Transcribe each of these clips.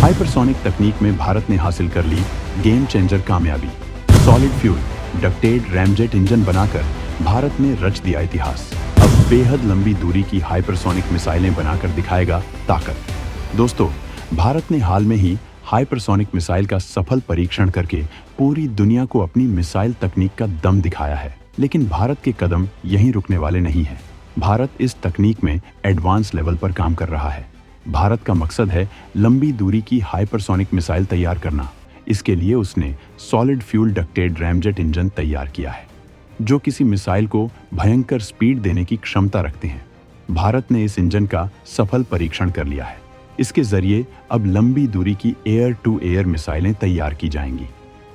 Hypersonic तकनीक में भारत ने हासिल कर ली गेम चेंजर कामयाबी। Solid fuel ducted ramjet engine बनाकर भारत ने रच दिया इतिहास। अब बेहद लंबी दूरी की हाइपरसोनिक मिसाइलें बनाकर दिखाएगा ताकत। दोस्तों, भारत ने हाल में ही हाइपरसोनिक मिसाइल का सफल परीक्षण करके पूरी दुनिया को अपनी मिसाइल तकनीक का दम दिखाया है। लेकिन भारत के कदम यहीं रुकने वाले नहीं हैं। भारत इस तकनीक में एडवांस लेवल पर काम कर रहा है। भारत का मकसद है लंबी दूरी की हाइपरसोनिक मिसाइल तैयार करना। इसके लिए उसने solid fuel ducted ramjet engine तैयार किया है, जो किसी मिसाइल को भयंकर स्पीड देने की क्षमता रखते हैं। भारत ने इस इंजन का सफल परीक्षण कर लिया है। इसके जरिए अब लंबी दूरी की एयर टू एयर मिसाइलें तैयार की जाएंगी।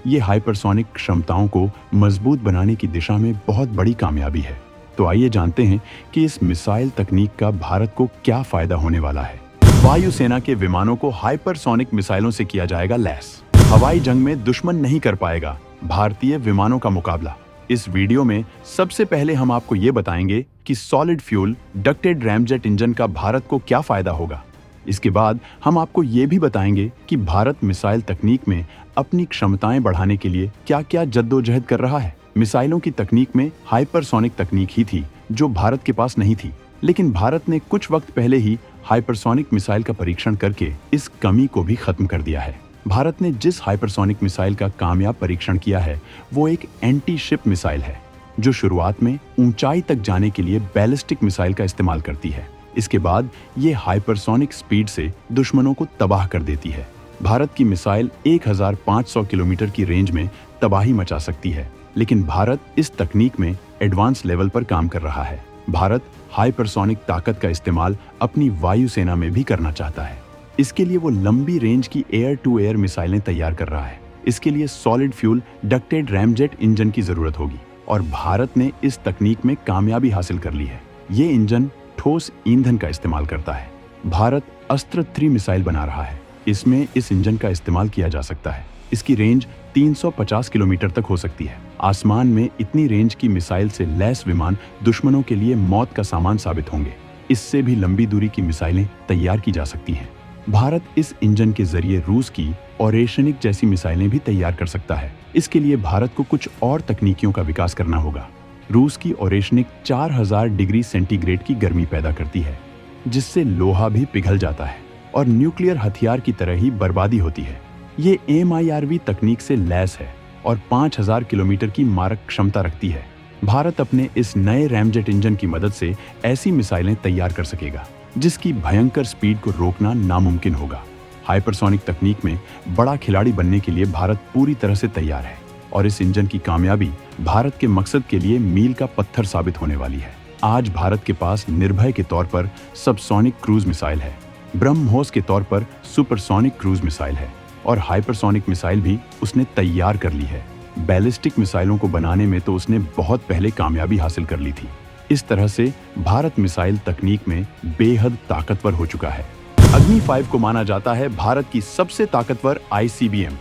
ये हाइपरसोनिक क्षमताओं को मजबूत बनाने की दिशा में बहुत बड़ी कामयाबी है। तो आइए जानते हैं कि इस मिसाइल तकनीक का भारत को क्या फायदा होने वाला है। वायुसेना के विमानों को हाइपरसोनिक मिसाइलों से किया जाएगा लैस। हवाई जंग में दुश्मन नहीं कर पाएगा भारतीय विमानों का मुकाबला। इस वीडियो में सबसे पहले हम आपको ये बताएंगे कि solid fuel ducted ramjet engine का भारत को क्या फायदा होगा। इसके बाद हम आपको ये भी बताएंगे कि भारत मिसाइल तकनीक में अपनी क्षमताएं बढ़ाने के लिए क्या-क्या जद्दोजहद कर रहा है। मिसाइलों की तकनीक में हाइपरसोनिक तकनीक ही थी जो भारत के पास नहीं थी, लेकिन भारत ने कुछ वक्त पहले ही हाइपरसोनिक मिसाइल का परीक्षण करके इस कमी को भी खत्म कर दिया है। भारत ने जिस हाइपरसोनिक मिसाइल का कामयाब परीक्षण किया है वो एक एंटी शिप मिसाइल है, जो शुरुआत में ऊंचाई तक जाने के लिए बैलिस्टिक मिसाइल का इस्तेमाल करती है। इसके बाद ये हाइपरसोनिक स्पीड से दुश्मनों को तबाह कर देती है। भारत की मिसाइल 1500 किलोमीटर की रेंज में तबाही मचा सकती है, लेकिन भारत इस तकनीक में एडवांस लेवल पर काम कर रहा है। भारत हाइपरसोनिक ताकत का इस्तेमाल अपनी वायुसेना में भी करना चाहता है। इसके लिए वो लंबी रेंज की एयर टू एयर मिसाइलें तैयार कर रहा है। इसके लिए solid fuel ducted ramjet engine की जरूरत होगी और भारत ने इस तकनीक में कामयाबी हासिल कर ली है। ये इंजन ठोस ईंधन का इस्तेमाल करता है। भारत अस्त्र 3 मिसाइल बना रहा है। इसमें इस इंजन का इस्तेमाल किया जा सकता है। इसकी रेंज 350 किलोमीटर तक हो सकती है। आसमान में इतनी रेंज की मिसाइल से लैस विमान दुश्मनों के लिए मौत का सामान साबित होंगे। इससे भी लंबी दूरी की मिसाइलें तैयार की जा सकती हैं। भारत इस इंजन के जरिए रूस की ओरेशनिक जैसी मिसाइलें भी तैयार कर सकता है। इसके लिए भारत को कुछ और तकनीकियों का विकास करना होगा। रूस की ओरेशनिक 4000 डिग्री सेंटीग्रेड की गर्मी पैदा करती है, जिससे लोहा भी पिघल जाता है और न्यूक्लियर हथियार की तरह ही बर्बादी होती है। ये MIRV तकनीक से लैस है और 5000 किलोमीटर की मारक क्षमता रखती है। भारत अपने इस नए रैमजेट इंजन की मदद से ऐसी मिसाइलें तैयार कर सकेगा जिसकी भयंकर स्पीड को रोकना नामुमकिन होगा। हाइपरसोनिक तकनीक में बड़ा खिलाड़ी बनने के लिए भारत पूरी तरह से तैयार है और इस इंजन की कामयाबी भारत के मकसद के लिए मील का पत्थर साबित होने वाली है। आज भारत के पास निर्भय के तौर पर सबसोनिक क्रूज मिसाइल है, ब्रह्मोस के तौर पर सुपरसोनिक क्रूज मिसाइल है और हाइपरसोनिक मिसाइल भी उसने तैयार कर ली है। बैलिस्टिक मिसाइलों को बनाने में तो उसने बहुत पहले कामयाबी हासिल कर ली थी। इस तरह से भारत मिसाइल तकनीक में बेहद ताकतवर हो चुका है। अग्नि 5 को माना जाता है भारत की सबसे ताकतवर ICBM।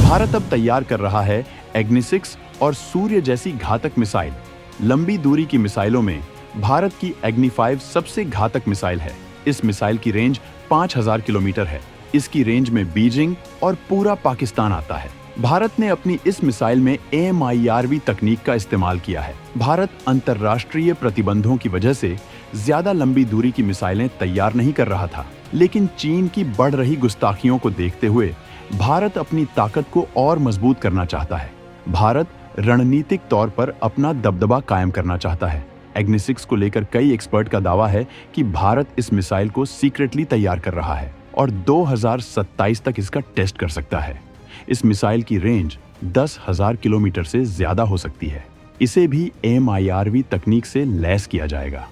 भारत अब तैयार कर रहा है अग्नि 6 और सूर्य जैसी घातक मिसाइल। लंबी दूरी की मिसाइलों में भारत की अग्नि 5 सबसे घातक मिसाइल है। इस मिसाइल की रेंज 5000 किलोमीटर है। इसकी रेंज में बीजिंग और पूरा पाकिस्तान आता है। भारत ने अपनी इस मिसाइल में MIRV तकनीक का इस्तेमाल किया है। भारत अंतर्राष्ट्रीय प्रतिबंधों की वजह से ज्यादा लंबी दूरी की मिसाइलें तैयार नहीं कर रहा था, लेकिन चीन की बढ़ रही गुस्ताखियों को देखते हुए भारत अपनी ताकत को और मजबूत करना चाहता है। भारत रणनीतिक तौर पर अपना दबदबा कायम करना चाहता है। अग्नि 6 को लेकर कई एक्सपर्ट का दावा है कि भारत इस मिसाइल को सीक्रेटली तैयार कर रहा है और 2027 तक इसका टेस्ट कर सकता है। इस मिसाइल की रेंज 10,000 किलोमीटर से ज्यादा हो सकती है। इसे भी MIRV तकनीक से लैस किया जाएगा।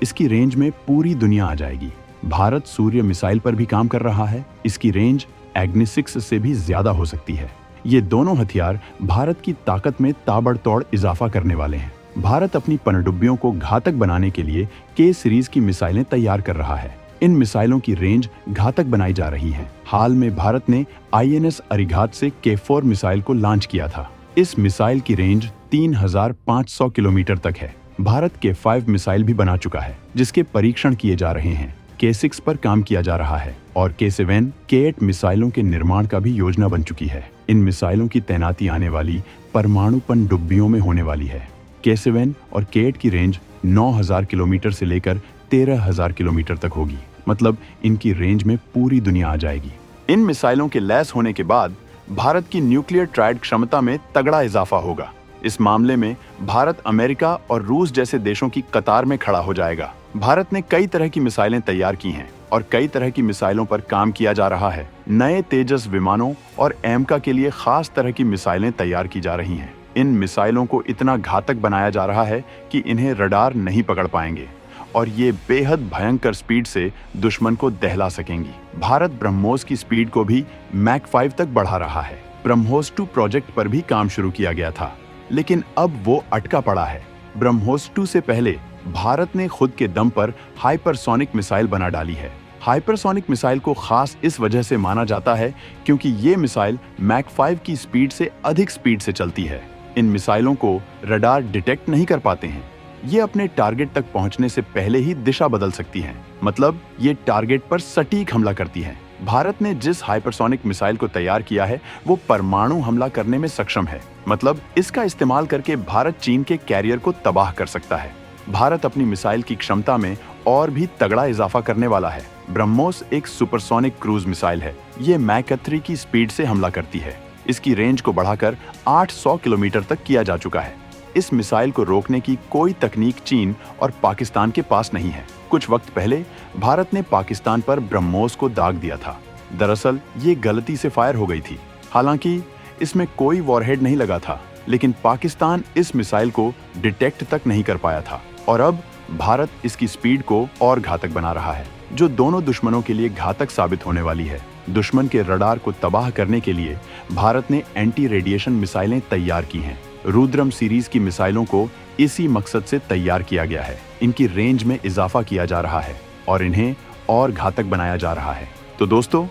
इसकी रेंज में पूरी दुनिया आ जाएगी। भारत सूर्य मिसाइल पर भी काम कर रहा है। इसकी रेंज अग्नि 6 से भी ज्यादा हो सकती है। ये दोनों हथियार भारत की ताकत में ताबड़तोड़ इजाफा करने वाले हैं। भारत अपनी पनडुब्बियों को घातक बनाने के लिए K सीरीज की मिसाइलें तैयार कर रहा है। इन मिसाइलों की रेंज घातक बनाई जा रही है। हाल में भारत ने INS अरिघात से K4 मिसाइल को लॉन्च किया था। इस मिसाइल की रेंज 3500 किलोमीटर तक है। भारत K5 मिसाइल भी बना चुका है, जिसके परीक्षण किए जा रहे हैं। K6 पर काम किया जा रहा है और K7, K8 मिसाइलों के निर्माण का भी योजना बन चुकी है। इन मिसाइलों की तैनाती आने वाली परमाणु पनडुब्बियों में होने वाली है। K7 और K8 की रेंज 9,000 किलोमीटर से लेकर 13,000 किलोमीटर तक होगी। मतलब इनकी रेंज में पूरी दुनिया आ जाएगी। इन मिसाइलों के लैस होने के बाद भारत की न्यूक्लियर ट्रायड क्षमता में तगड़ा इजाफा होगा। इस मामले में भारत अमेरिका और रूस जैसे देशों की कतार में खड़ा हो जाएगा। भारत ने कई तरह की मिसाइलें तैयार की हैं और कई तरह की मिसाइलों पर काम किया जा रहा है। नए तेजस विमानों और एमका के लिए खास तरह की मिसाइलें तैयार की जा रही हैं। इन मिसाइलों को इतना घातक बनाया जा रहा है कि इन्हें रडार नहीं पकड़ पाएंगे और ये बेहद भयंकर स्पीड से दुश्मन को दहला सकेंगी। भारत ब्रह्मोस की स्पीड को भी मैक 5 तक बढ़ा रहा है। ब्रह्मोस 2 प्रोजेक्ट पर भी काम शुरू किया गया था, लेकिन अब वो अटका पड़ा है। ब्रह्मोस 2 से पहले भारत ने खुद के दम पर हाइपरसोनिक मिसाइल बना डाली है। हाइपरसोनिक मिसाइल को खास इस वजह से माना जाता है क्योंकि ये मिसाइल मैक 5 की स्पीड से अधिक स्पीड से चलती है। इन मिसाइलों को रडार डिटेक्ट नहीं कर पाते हैं। ये अपने टारगेट तक पहुंचने से पहले ही दिशा बदल सकती हैं। मतलब ये टारगेट पर सटीक हमला करती हैं। भारत ने जिस हाइपरसोनिक मिसाइल को तैयार किया है वो परमाणु हमला करने में सक्षम है। मतलब इसका इस्तेमाल करके भारत चीन के कैरियर को तबाह कर सकता है। भारत अपनी मिसाइल की क्षमता में और भी तगड़ा इजाफा करने वाला है। ब्रह्मोस एक सुपरसोनिक क्रूज मिसाइल है। ये मैक 3 की स्पीड से हमला करती है। इसकी रेंज को बढ़ाकर 800 किलोमीटर तक किया जा चुका है। इस मिसाइल को रोकने की कोई तकनीक चीन और पाकिस्तान के पास नहीं है। कुछ वक्त पहले भारत ने पाकिस्तान पर ब्रह्मोस को दाग दिया था। दरअसल ये गलती से फायर हो गई थी। हालांकि इसमें कोई वॉरहेड नहीं लगा था, लेकिन पाकिस्तान इस मिसाइल को डिटेक्ट तक नहीं कर पाया था और अब भारत इसकी स्पीड को और घातक बना रहा है, जो दोनों दुश्मनों के लिए घातक साबित होने वाली है। दुश्मन के रडार को तबाह करने के लिए भारत ने एंटी रेडिएशन मिसाइलें तैयार की हैं। रुद्रम सीरीज की मिसाइलों को इसी मकसद से तैयार किया गया है। इनकी रेंज में इजाफा किया जा रहा है और इन्हें और घातक बनाया जा रहा है। तो दोस्तों,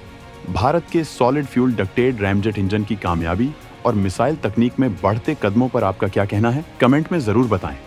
भारत के solid fuel ducted ramjet engine की कामयाबी और मिसाइल तकनीक में बढ़ते कदमों पर आपका क्या कहना है? कमेंट में जरूर बताएं।